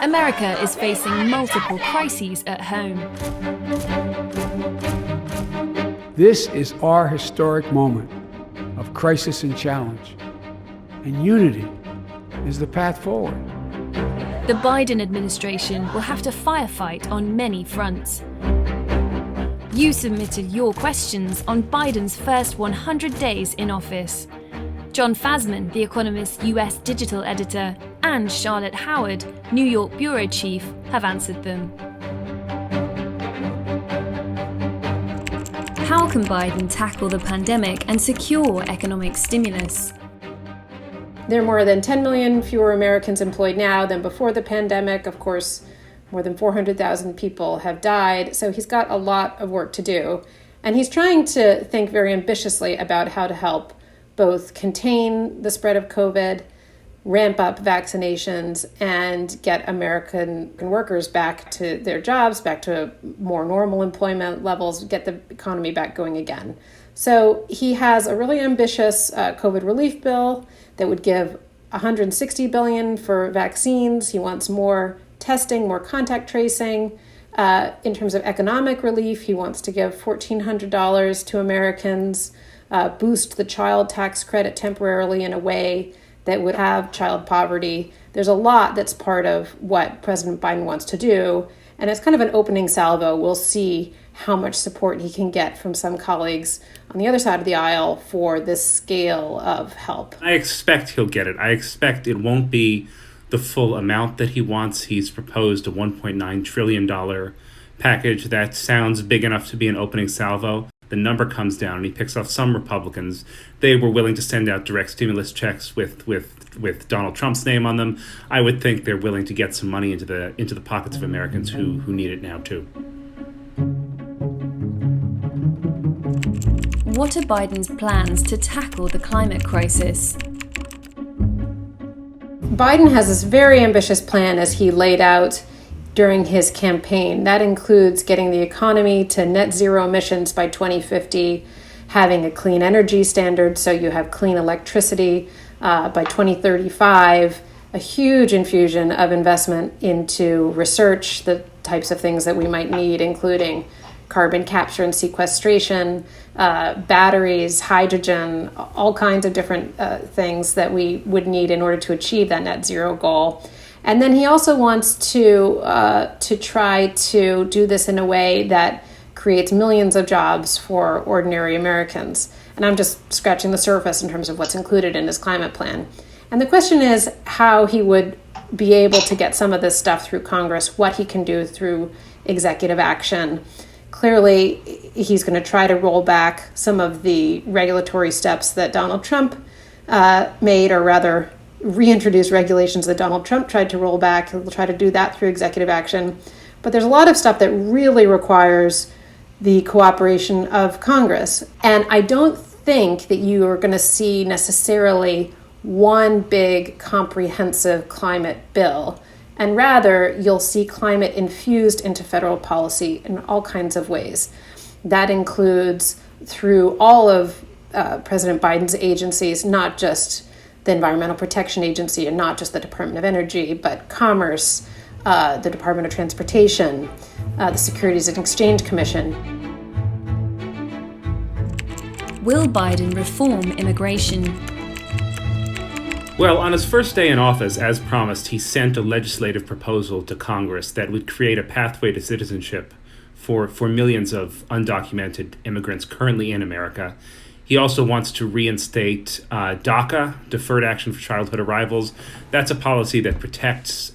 America is facing multiple crises at home. This is our historic moment of crisis and challenge, and unity is the path forward. The Biden administration will have to firefight on many fronts. You submitted your questions on Biden's first 100 days in office. John Fasman, The Economist's US digital editor, and Charlotte Howard, New York bureau chief, have answered them. How can Biden tackle the pandemic and secure economic stimulus? There are more than 10 million fewer Americans employed now than before the pandemic. Of course, more than 400,000 people have died, so he's got a lot of work to do. And he's trying to think very ambitiously about how to help both contain the spread of COVID, ramp up vaccinations, and get American workers back to their jobs, back to more normal employment levels, get the economy back going again. So he has a really ambitious COVID relief bill that would give $160 billion for vaccines. He wants more testing, more contact tracing. In terms of economic relief, he wants to give $1,400 to Americans, boost the child tax credit temporarily in a way that would have child poverty. There's a lot that's part of what President Biden wants to do, and it's kind of an opening salvo. We'll see how much support he can get from some colleagues on the other side of the aisle for this scale of help. I expect he'll get it. I expect it won't be the full amount that he wants. He's proposed a $1.9 trillion package. That sounds big enough to be an opening salvo. The number comes down and he picks off some Republicans. They were willing to send out direct stimulus checks with Donald Trump's name on them. I would think they're willing to get some money into the pockets of Americans who need it now too. What are Biden's plans to tackle the climate crisis? Biden has this very ambitious plan as he laid out during his campaign. That includes getting the economy to net zero emissions by 2050, having a clean energy standard so you have clean electricity by 2035, a huge infusion of investment into research, the types of things that we might need, including carbon capture and sequestration, batteries, hydrogen, all kinds of different things that we would need in order to achieve that net zero goal. And then he also wants to try to do this in a way that creates millions of jobs for ordinary Americans. And I'm just scratching the surface in terms of what's included in his climate plan. And the question is how he would be able to get some of this stuff through Congress, what he can do through executive action. Clearly, he's going to try to roll back some of the regulatory steps that Donald Trump made, or rather reintroduce regulations that Donald Trump tried to roll back. He'll try to do that through executive action. But there's a lot of stuff that really requires the cooperation of Congress. And I don't think that you are going to see necessarily one big comprehensive climate bill. And rather, you'll see climate infused into federal policy in all kinds of ways. That includes through all of President Biden's agencies, not just the Environmental Protection Agency and not just the Department of Energy, but Commerce, the Department of Transportation, the Securities and Exchange Commission. Will Biden reform immigration? Well, on his first day in office, as promised, he sent a legislative proposal to Congress that would create a pathway to citizenship for millions of undocumented immigrants currently in America. He also wants to reinstate DACA, Deferred Action for Childhood Arrivals. That's a policy that protects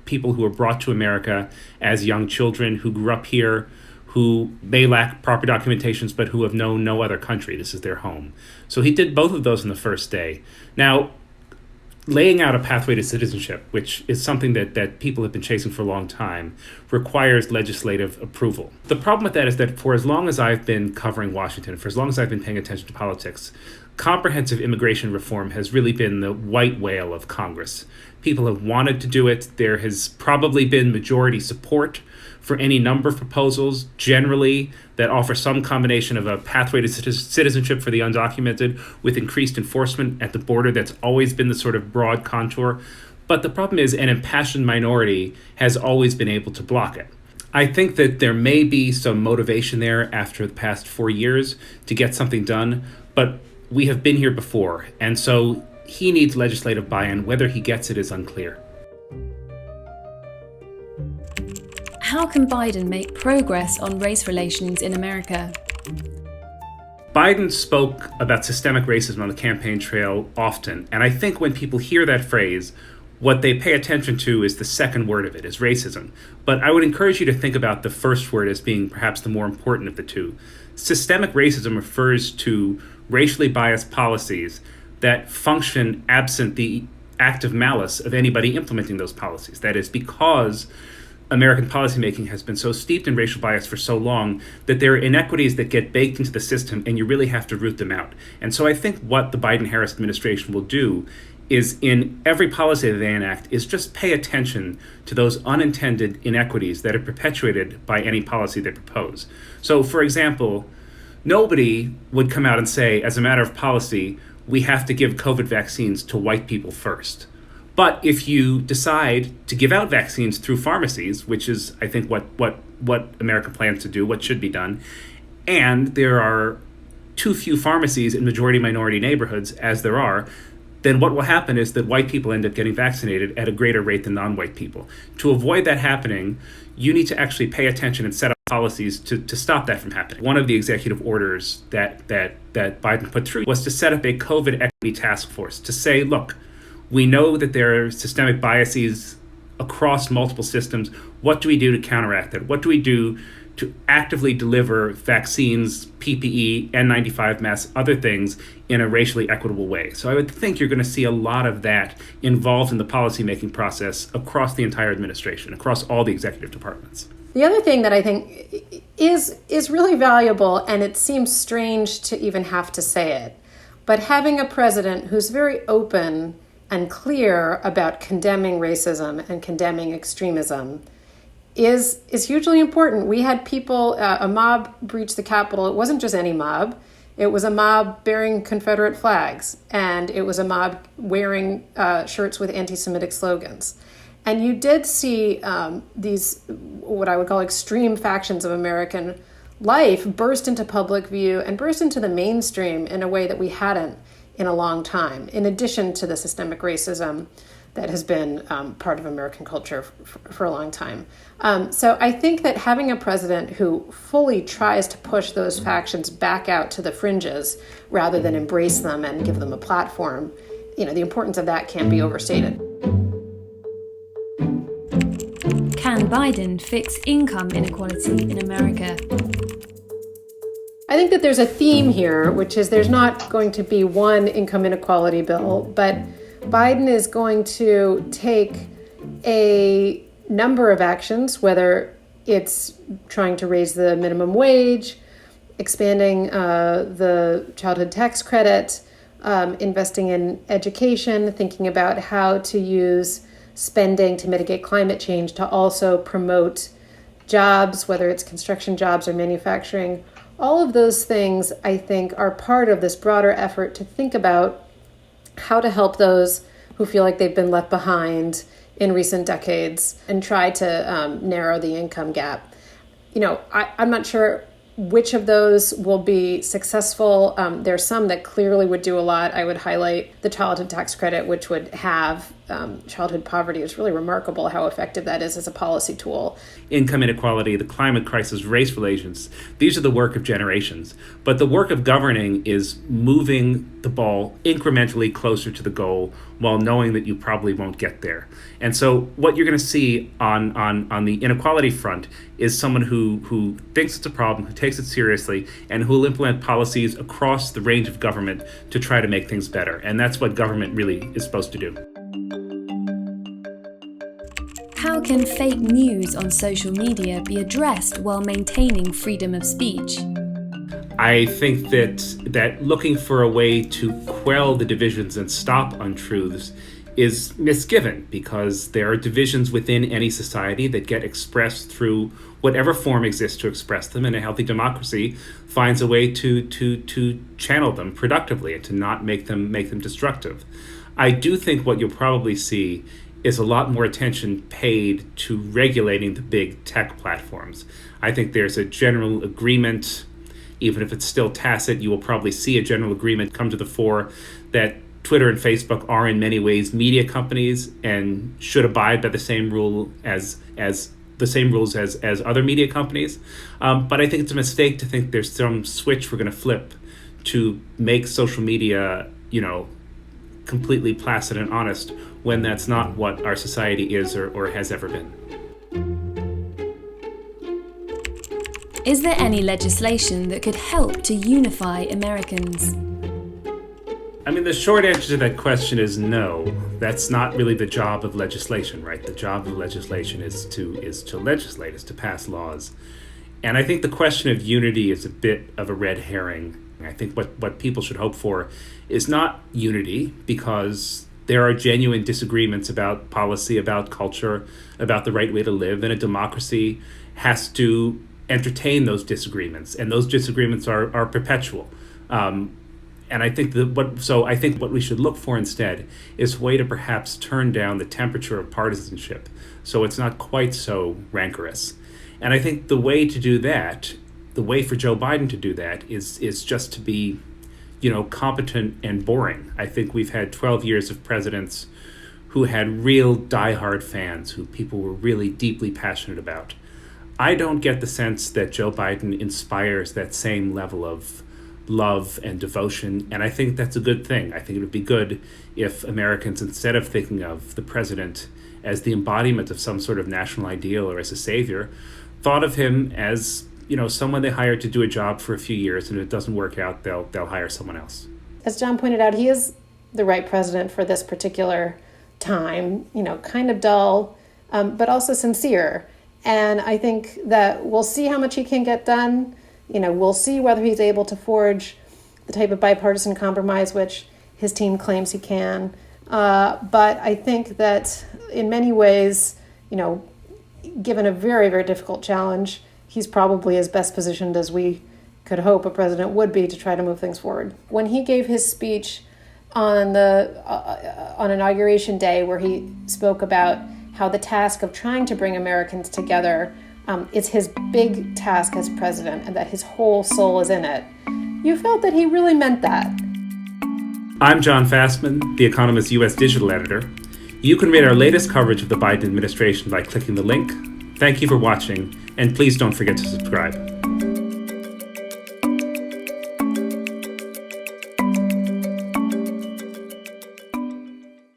people who are brought to America as young children who grew up here, who may lack proper documentations, but who have known no other country. This is their home. So he did both of those on the first day. Now, laying out a pathway to citizenship, which is something that people have been chasing for a long time, requires legislative approval. The problem with that is that for as long as I've been covering Washington, for as long as I've been paying attention to politics, comprehensive immigration reform has really been the white whale of Congress. People have wanted to do it. There has probably been majority support for any number of proposals, generally, that offer some combination of a pathway to citizenship for the undocumented with increased enforcement at the border. That's always been the sort of broad contour. But the problem is an impassioned minority has always been able to block it. I think that there may be some motivation there after the past 4 years to get something done, but we have been here before, and so he needs legislative buy-in. Whether he gets it is unclear. How can Biden make progress on race relations in America? Biden spoke about systemic racism on the campaign trail often, and I think when people hear that phrase, what they pay attention to is the second word of it, is racism. But I would encourage you to think about the first word as being perhaps the more important of the two. Systemic racism refers to racially biased policies that function absent the active malice of anybody implementing those policies. That is, because American policymaking has been so steeped in racial bias for so long that there are inequities that get baked into the system and you really have to root them out. And so I think what the Biden-Harris administration will do is, in every policy that they enact, is just pay attention to those unintended inequities that are perpetuated by any policy they propose. So, for example, nobody would come out and say, as a matter of policy, we have to give COVID vaccines to white people first. But if you decide to give out vaccines through pharmacies, which is, I think, what America plans to do, what should be done, and there are too few pharmacies in majority minority neighborhoods, as there are, then what will happen is that white people end up getting vaccinated at a greater rate than non-white people. To avoid that happening, you need to actually pay attention and set up policies to stop that from happening. One of the executive orders that Biden put through was to set up a COVID equity task force to say, look, we know that there are systemic biases across multiple systems. What do we do to counteract that? What do we do to actively deliver vaccines, PPE, N95 masks, other things in a racially equitable way? So I would think you're going to see a lot of that involved in the policymaking process across the entire administration, across all the executive departments. The other thing that I think is really valuable, and it seems strange to even have to say it, but having a president who's very open and clear about condemning racism and condemning extremism is hugely important. We had people, a mob breach the Capitol. It wasn't just any mob. It was a mob bearing Confederate flags, and it was a mob wearing shirts with anti-Semitic slogans. And you did see these, what I would call extreme factions of American life burst into public view and burst into the mainstream in a way that we hadn't in a long time, in addition to the systemic racism that has been part of American culture for a long time. So I think that having a president who fully tries to push those factions back out to the fringes rather than embrace them and give them a platform, the importance of that can't be overstated. Can Biden fix income inequality in America? I think that there's a theme here, which is there's not going to be one income inequality bill, but Biden is going to take a number of actions, whether it's trying to raise the minimum wage, expanding the childhood tax credit, investing in education, thinking about how to use spending to mitigate climate change to also promote jobs, whether it's construction jobs or manufacturing. All of those things, I think, are part of this broader effort to think about how to help those who feel like they've been left behind in recent decades and try to narrow the income gap. I'm not sure which of those will be successful. There's some that clearly would do a lot. I would highlight the childhood tax credit, which would have childhood poverty. It's really remarkable how effective that is as a policy tool. Income inequality, the climate crisis, race relations, these are the work of generations. But the work of governing is moving the ball incrementally closer to the goal while knowing that you probably won't get there. And so what you're going to see on the inequality front is someone who thinks it's a problem, who takes it seriously, and who will implement policies across the range of government to try to make things better. And that's what government really is supposed to do. How can fake news on social media be addressed while maintaining freedom of speech? I think that looking for a way to quell the divisions and stop untruths is misgiven, because there are divisions within any society that get expressed through whatever form exists to express them, and a healthy democracy finds a way to channel them productively and to not make them destructive. I do think what you'll probably see is a lot more attention paid to regulating the big tech platforms. I think there's a general agreement, even if it's still tacit, you will probably see a general agreement come to the fore that Twitter and Facebook are in many ways media companies and should abide by the same rule as other media companies. But I think it's a mistake to think there's some switch we're going to flip to make social media, completely placid and honest, when that's not what our society is or has ever been. Is there any legislation that could help to unify Americans? I mean, the short answer to that question is no. That's not really the job of legislation, right? The job of legislation is to legislate, is to pass laws. And I think the question of unity is a bit of a red herring. I think what people should hope for is not unity, because there are genuine disagreements about policy, about culture, about the right way to live, and a democracy has to entertain those disagreements, and those disagreements are perpetual. And I think what we should look for instead is a way to perhaps turn down the temperature of partisanship so it's not quite so rancorous. And I think the way to do that, the way for Joe Biden to do that is just to be, competent and boring. I think we've had 12 years of presidents who had real diehard fans, who people were really deeply passionate about. I don't get the sense that Joe Biden inspires that same level of love and devotion, and I think that's a good thing. I think it would be good if Americans, instead of thinking of the president as the embodiment of some sort of national ideal or as a savior, thought of him as, someone they hired to do a job for a few years, and if it doesn't work out, they'll hire someone else. As John pointed out, he is the right president for this particular time, kind of dull, but also sincere. And I think that we'll see how much he can get done. We'll see whether he's able to forge the type of bipartisan compromise which his team claims he can. But I think that in many ways, given a very, very difficult challenge, he's probably as best positioned as we could hope a president would be to try to move things forward. When he gave his speech on Inauguration Day, where he spoke about how the task of trying to bring Americans together is his big task as president, and that his whole soul is in it, you felt that he really meant that. I'm John Fastman, the Economist U.S. digital editor. You can read our latest coverage of the Biden administration by clicking the link. Thank you for watching, and please don't forget to subscribe.